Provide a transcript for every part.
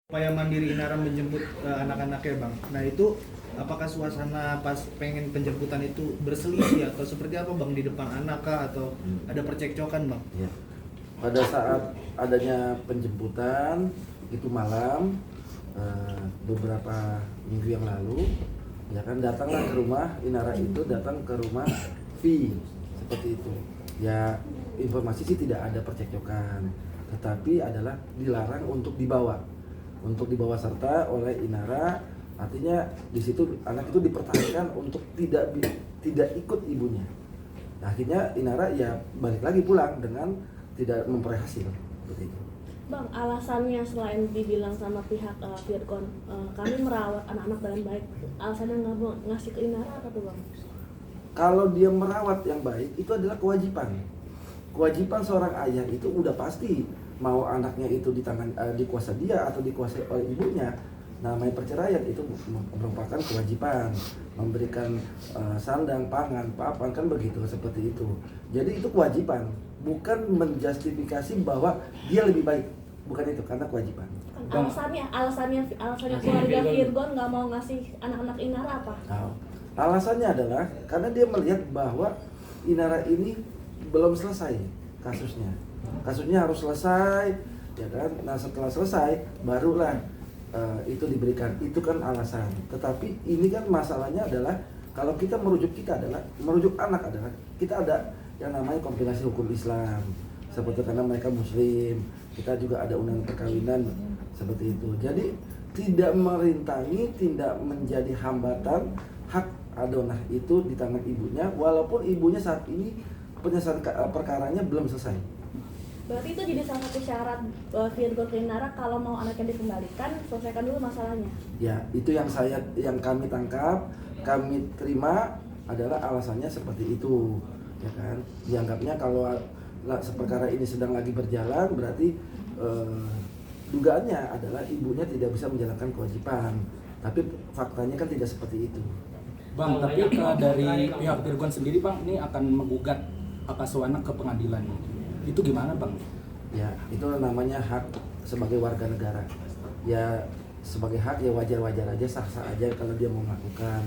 Upaya mandiri Inara menjemput anak-anaknya bang. Nah itu apakah suasana pas pengen penjemputan itu berselisih atau seperti apa bang, di depan anak kah atau ada percekcokan bang? Ya. Pada saat adanya penjemputan itu malam beberapa minggu yang lalu, ya kan datanglah ke rumah Inara, itu datang ke rumah V seperti itu. Ya informasi sih tidak ada percekcokan, tetapi adalah dilarang untuk dibawa serta oleh Inara. Artinya di situ anak itu dipertahankan untuk tidak ikut ibunya. Nah, akhirnya Inara ya balik lagi pulang dengan tidak memperoleh hasil seperti itu. Bang, alasannya selain dibilang sama pihak Virgon, kami merawat anak-anak dengan baik, alasannya nggak mau ngasih ke Inara apa tuh bang? Kalau dia merawat yang baik itu adalah kewajiban. Kewajiban seorang ayah itu udah pasti, mau anaknya itu dikuasai dia atau dikuasai oleh ibunya. Namanya perceraian itu merupakan kewajiban, memberikan sandang, pangan, papan, kan begitu, seperti itu. Jadi itu kewajiban, bukan menjustifikasi bahwa dia lebih baik, bukan itu, karena kewajiban. Alasannya keluarga Virgon nggak mau ngasih anak-anak Inara apa? Nah, alasannya adalah karena dia melihat bahwa Inara ini belum selesai kasusnya harus selesai, ya kan. Nah, setelah selesai barulah itu diberikan. Itu kan alasan. Tetapi ini kan masalahnya adalah kalau kita merujuk anak adalah kita ada yang namanya kompilasi hukum Islam, seperti karena mereka Muslim, kita juga ada undang perkawinan seperti itu. Jadi tidak merintangi, tidak menjadi hambatan hak adonah itu di tangan ibunya, walaupun ibunya saat ini penyelesaian perkaranya belum selesai. Berarti itu jadi salah satu syarat Virgon ke Inara kalau mau anaknya dikembalikan, selesaikan dulu masalahnya. Ya, itu yang kami tangkap, kami terima adalah alasannya seperti itu, ya kan. Dianggapnya kalau perkara ini sedang lagi berjalan, berarti dugaannya adalah ibunya tidak bisa menjalankan kewajiban. Tapi faktanya kan tidak seperti itu. Bang, tapi dari pihak Virgon sendiri bang, ini akan menggugat hak asuh anak ke pengadilan. Itu gimana bang? Ya, itu namanya hak sebagai warga negara. Ya, sebagai hak ya wajar-wajar aja, sah-sah aja kalau dia mau melakukan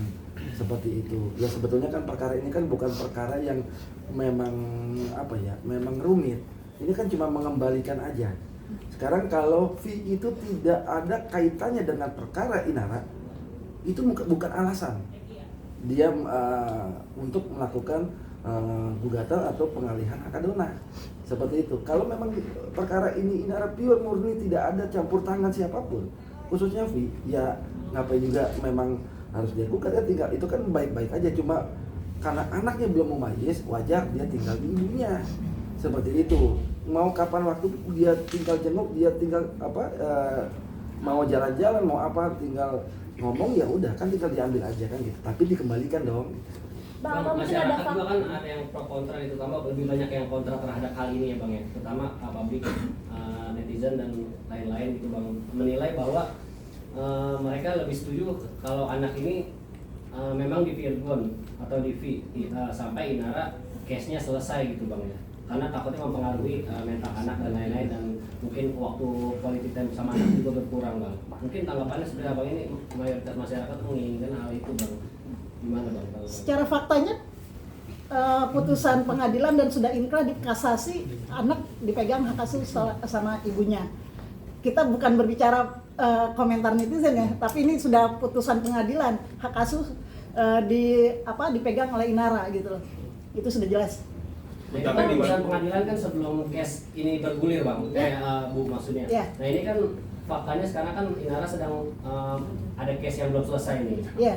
seperti itu. Ya sebetulnya kan perkara ini kan bukan perkara yang memang memang rumit. Ini kan cuma mengembalikan aja. Sekarang kalau fee itu tidak ada kaitannya dengan perkara Inara, itu bukan alasan dia untuk melakukan gugatan atau pengalihan hak adonah seperti itu. Kalau memang perkara ini Inara pure murni, tidak ada campur tangan siapapun, khususnya V, ya ngapain juga memang harus dia gugat, ya tinggal itu kan baik-baik aja. Cuma karena anaknya belum mumayyiz, wajar dia tinggal di ibunya seperti itu. Mau kapan waktu dia tinggal jenguk, dia tinggal mau jalan-jalan, mau apa tinggal ngomong, ya udah kan tinggal diambil aja kan gitu. Tapi dikembalikan dong. Bang, apa mungkin ada masyarakat juga kan ada yang pro kontra, terutama lebih banyak yang kontra terhadap hal ini ya bang ya, terutama publik, netizen dan lain-lain gitu bang, menilai bahwa mereka lebih setuju kalau anak ini memang di Virgon atau di V sampai Inara case-nya selesai gitu bang ya, karena takutnya mempengaruhi mental anak dan lain-lain, dan mungkin waktu quality time sama anak juga berkurang bang. Mungkin tanggapannya seperti apa, ini mayoritas masyarakat menginginkan hal itu bang. Gimana bang? Secara faktanya putusan pengadilan dan sudah inkrah di kasasi, anak dipegang hak asuh sama ibunya. Kita bukan berbicara komentar netizen ya, tapi ini sudah putusan pengadilan, hak asuh dipegang oleh Inara gitu loh. Itu sudah jelas. Nah, itu kan putusan pengadilan kan sebelum case ini bergulir bang, Bu maksudnya. Yeah. Nah ini kan faktanya sekarang kan Inara sedang ada case yang belum selesai nih. Iya.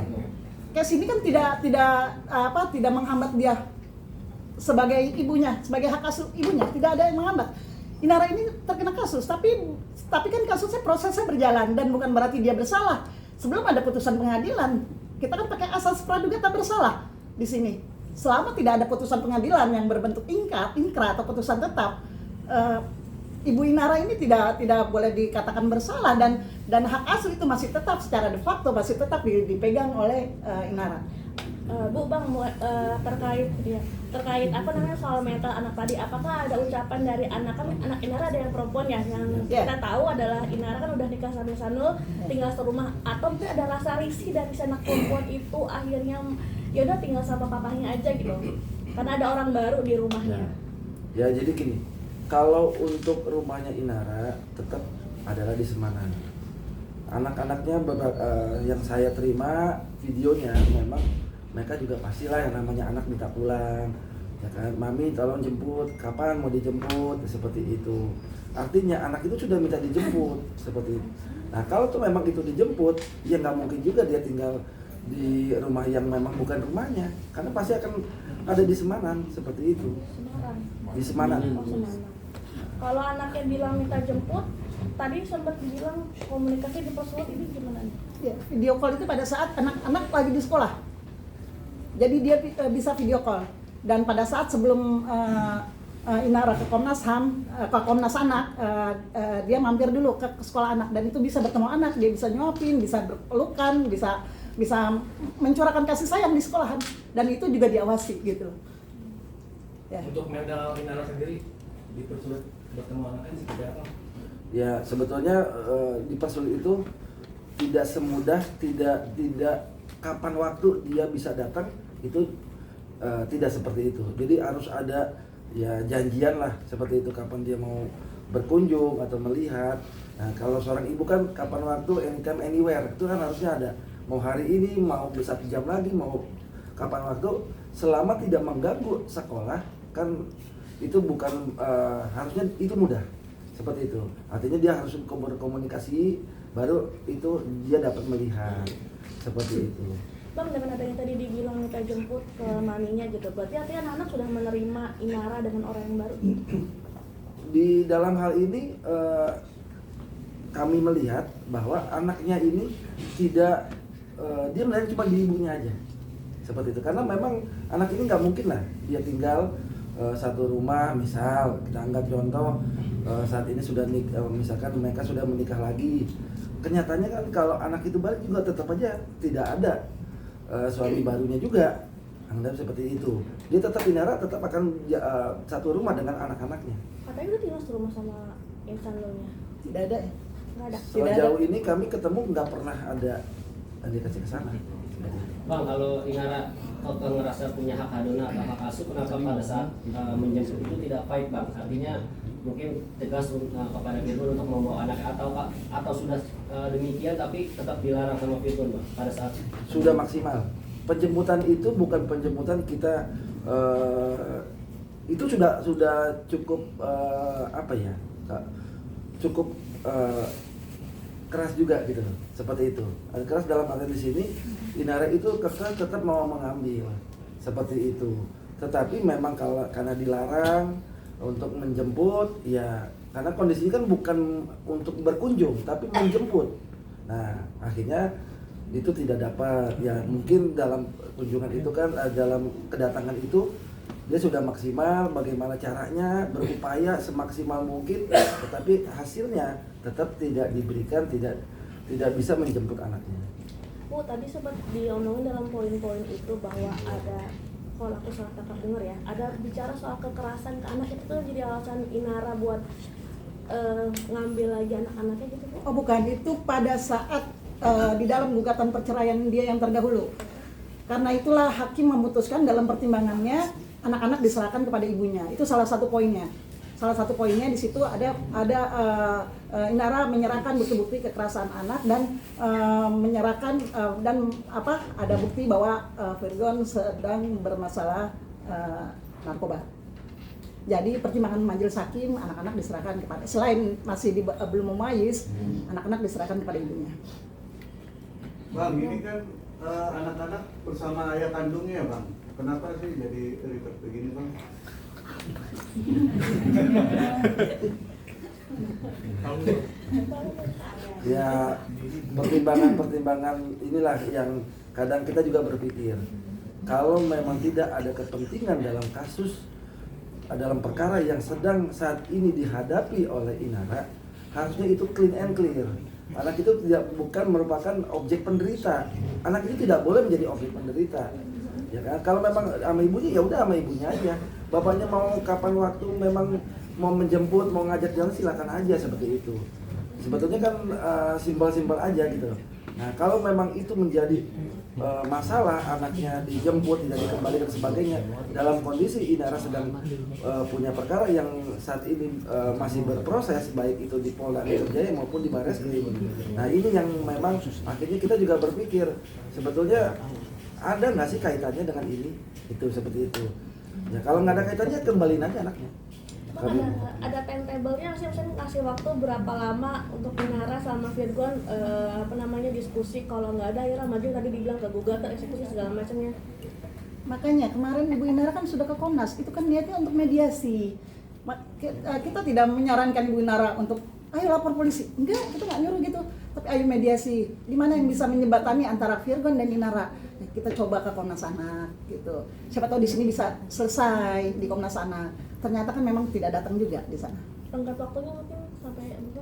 Case ini kan tidak menghambat dia sebagai ibunya, sebagai hak asuh ibunya, tidak ada yang menghambat. Inara ini terkena kasus, tapi kan kasusnya prosesnya berjalan dan bukan berarti dia bersalah. Sebelum ada putusan pengadilan, kita kan pakai asas praduga tak bersalah di sini. Selama tidak ada putusan pengadilan yang berbentuk inkrah atau putusan tetap, Ibu Inara ini tidak boleh dikatakan bersalah, dan hak asuh itu masih tetap secara de facto masih tetap dipegang oleh Inara. Bu Bang, terkait apa namanya soal mental anak tadi, apakah ada ucapan dari anak Inara ada yang perempuan ya, yang kita tahu adalah Inara kan udah nikah sama Sanul, tinggal serumah, atau mungkin ada rasa risih dari si anak perempuan itu akhirnya ya udah tinggal sama papahnya aja gitu, karena ada orang baru di rumahnya. Ya jadi gini, kalau untuk rumahnya Inara tetap adalah di Semanan. Anak-anaknya yang saya terima videonya memang mereka juga pastilah yang namanya anak minta pulang, ya kan, mami tolong jemput, kapan mau dijemput, seperti itu. Artinya anak itu sudah minta dijemput, seperti itu. Nah kalau tuh memang itu dijemput, ya nggak mungkin juga dia tinggal di rumah yang memang bukan rumahnya, karena pasti akan ada di Semanan, seperti itu. Semarang. Di Semanan. Oh, Semarang. Kalau anaknya bilang minta jemput, tadi sempat bilang komunikasi dipersulit, ini gimana nih? Ya, video call itu pada saat anak-anak lagi di sekolah. Jadi dia bisa video call. Dan pada saat sebelum Inara ke Komnas HAM, ke Komnas Anak, dia mampir dulu ke sekolah anak, dan itu bisa bertemu anak, dia bisa nyuapin, bisa berpelukan, bisa mencurahkan kasih sayang di sekolahan, dan itu juga diawasi gitu. Ya. Untuk mental Inara sendiri dipersulit bertemu anaknya seperti apa? Ya sebetulnya dipersulit itu tidak semudah, tidak kapan waktu dia bisa datang, itu tidak seperti itu. Jadi harus ada ya janjian lah, seperti itu, kapan dia mau berkunjung atau melihat. Nah kalau seorang ibu kan kapan waktu, anytime anywhere, itu kan harusnya ada. Mau hari ini, mau 1 jam lagi, mau kapan waktu, selama tidak mengganggu sekolah, kan itu bukan harusnya itu mudah, seperti itu. Artinya dia harus berkomunikasi, baru itu dia dapat melihat, seperti itu. Bang, dengan adanya tadi dibilang minta jemput ke maminya gitu, berarti artinya anak sudah menerima Inara dengan orang yang baru? Di dalam hal ini kami melihat bahwa anaknya ini tidak, dia melihat cuma di ibunya aja, seperti itu. Karena memang anak ini nggak mungkin lah dia tinggal satu rumah. Misal kita anggap contoh saat ini sudah misalkan mereka sudah menikah lagi, kenyataannya kan kalau anak itu balik juga tetap aja tidak ada suami barunya juga, anggap seperti itu. Dia tetap Inara tetap akan satu rumah dengan anak-anaknya. Katanya udah tinggal serumah sama Insan Lulnya. Tidak ada ya? Nggak ada. Sejauh ini kami ketemu nggak pernah ada dikasih ke sana. Bang, kalau Inara ngerasa punya hak hadona atau hak asuh, kenapa pada saat menjemput itu tidak fight, Bang? Artinya mungkin tegas kepada Firgun untuk membawa anak, atau sudah demikian tapi tetap dilarang sama Firgun, Bang, pada saat Sudah maksimal. Penjemputan itu bukan penjemputan kita, itu sudah cukup apa ya, cukup keras juga gitu, seperti itu. Keras dalam arti di sini Inara itu tetap mau mengambil, seperti itu. Tetapi memang karena dilarang untuk menjemput, ya karena kondisinya kan bukan untuk berkunjung tapi menjemput. Nah akhirnya itu tidak dapat, ya mungkin dalam kunjungan itu kan, dalam kedatangan itu dia sudah maksimal bagaimana caranya, berupaya semaksimal mungkin, tetapi hasilnya tetap tidak diberikan, tidak bisa menjemput anaknya. Bu, tadi sempat diomongin dalam poin-poin itu bahwa ada, kalau aku salah tangkap dengar ya, ada bicara soal kekerasan ke anak, itu tuh jadi alasan Inara buat ngambil lagi anak-anaknya gitu, Bu? Oh bukan, itu pada saat di dalam gugatan perceraian dia yang terdahulu. Karena itulah hakim memutuskan dalam pertimbangannya anak-anak diserahkan kepada ibunya. Itu salah satu poinnya. Salah satu poinnya di situ ada Inara menyerahkan bukti-bukti kekerasan anak dan menyerahkan dan ada bukti bahwa Firgon sedang bermasalah narkoba. Jadi pertimbangan majelis hakim, anak-anak diserahkan kepada, selain masih belum memayis, anak-anak diserahkan kepada ibunya. Bang, ini kan anak-anak bersama ayah kandungnya, Bang. Kenapa sih jadi ribet begini, Bang? Ya pertimbangan inilah yang kadang kita juga berpikir, kalau memang tidak ada kepentingan dalam kasus, dalam perkara yang sedang saat ini dihadapi oleh Inara, harusnya itu clean and clear. Anak itu bukan merupakan objek penderita. Anak itu tidak boleh menjadi objek penderita. Ya kan, kalau memang sama ibunya ya udah sama ibunya aja. Bapaknya mau kapan waktu memang mau menjemput, mau ngajak jalan silakan aja seperti itu. Sebetulnya kan simpel-simpel aja gitu. Nah, kalau memang itu menjadi masalah, anaknya dijemput, tidak dikembalikan sebagainya, dalam kondisi Inara sedang punya perkara yang saat ini masih berproses, baik itu di Polda Metro Jaya maupun di Barreskrim. Nah, ini yang memang akhirnya kita juga berpikir sebetulnya ada nggak sih kaitannya dengan ini? Itu seperti itu. Ya kalau nggak ada kaitannya kembaliin aja anaknya. Bang, ada timetable-nya sih, misalnya kasih waktu berapa lama untuk Inara sama Virgon diskusi, kalau nggak ada Ira maju tadi dibilang ke gugatan, eksekusi segala macamnya. Makanya kemarin Ibu Inara kan sudah ke Komnas, itu kan niatnya untuk mediasi. Kita tidak menyarankan Ibu Inara untuk ayo lapor polisi, enggak, kita nggak nyuruh gitu, tapi ayo mediasi. Di mana yang bisa menjembatani antara Virgon dan Inara? Ya, kita coba ke Komnas Anak gitu. Siapa tahu di sini bisa selesai di Komnas Anak. Ternyata kan memang tidak datang juga di sana. Tenggat waktunya mungkin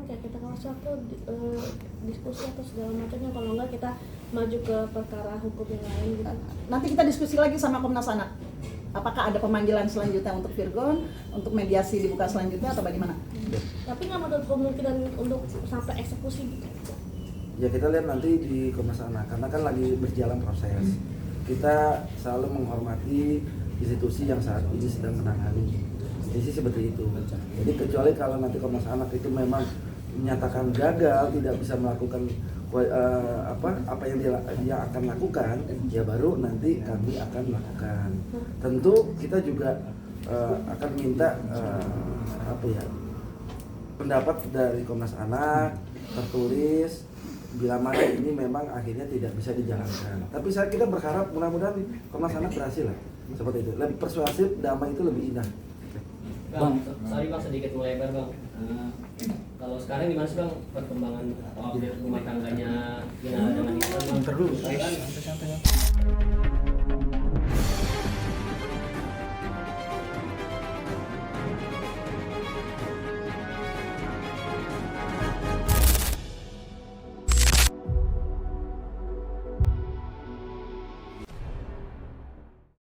kayak kita kasih waktu diskusi atau segala macamnya, kalau enggak kita maju ke perkara hukum yang lain gitu. Nanti kita diskusi lagi sama Komnas Anak. Apakah ada pemanggilan selanjutnya untuk Virgon, untuk mediasi dibuka selanjutnya atau bagaimana? Tapi nggak menutup kemungkinan untuk sampai eksekusi gitu. Ya kita lihat nanti di Komnas Anak, karena kan lagi berjalan proses. Kita selalu menghormati institusi yang saat ini sedang menangani. Jadi seperti itu. Jadi kecuali kalau nanti Komnas Anak itu memang menyatakan gagal, tidak bisa melakukan apa yang dia akan lakukan, ya baru nanti kami akan lakukan. Tentu kita juga akan minta pendapat dari Komnas Anak tertulis bila mana ini memang akhirnya tidak bisa dijalankan. Tapi kita berharap mudah-mudahan Komnas Anak berhasil lah. Seperti itu. Lebih persuasif, damai itu lebih indah. Bang, sorry Bang sedikit melebar Bang. Kalau sekarang gimana sih Bang perkembangan atau update rumah tangganya Inara dengan Isan Bang? Terus. Kan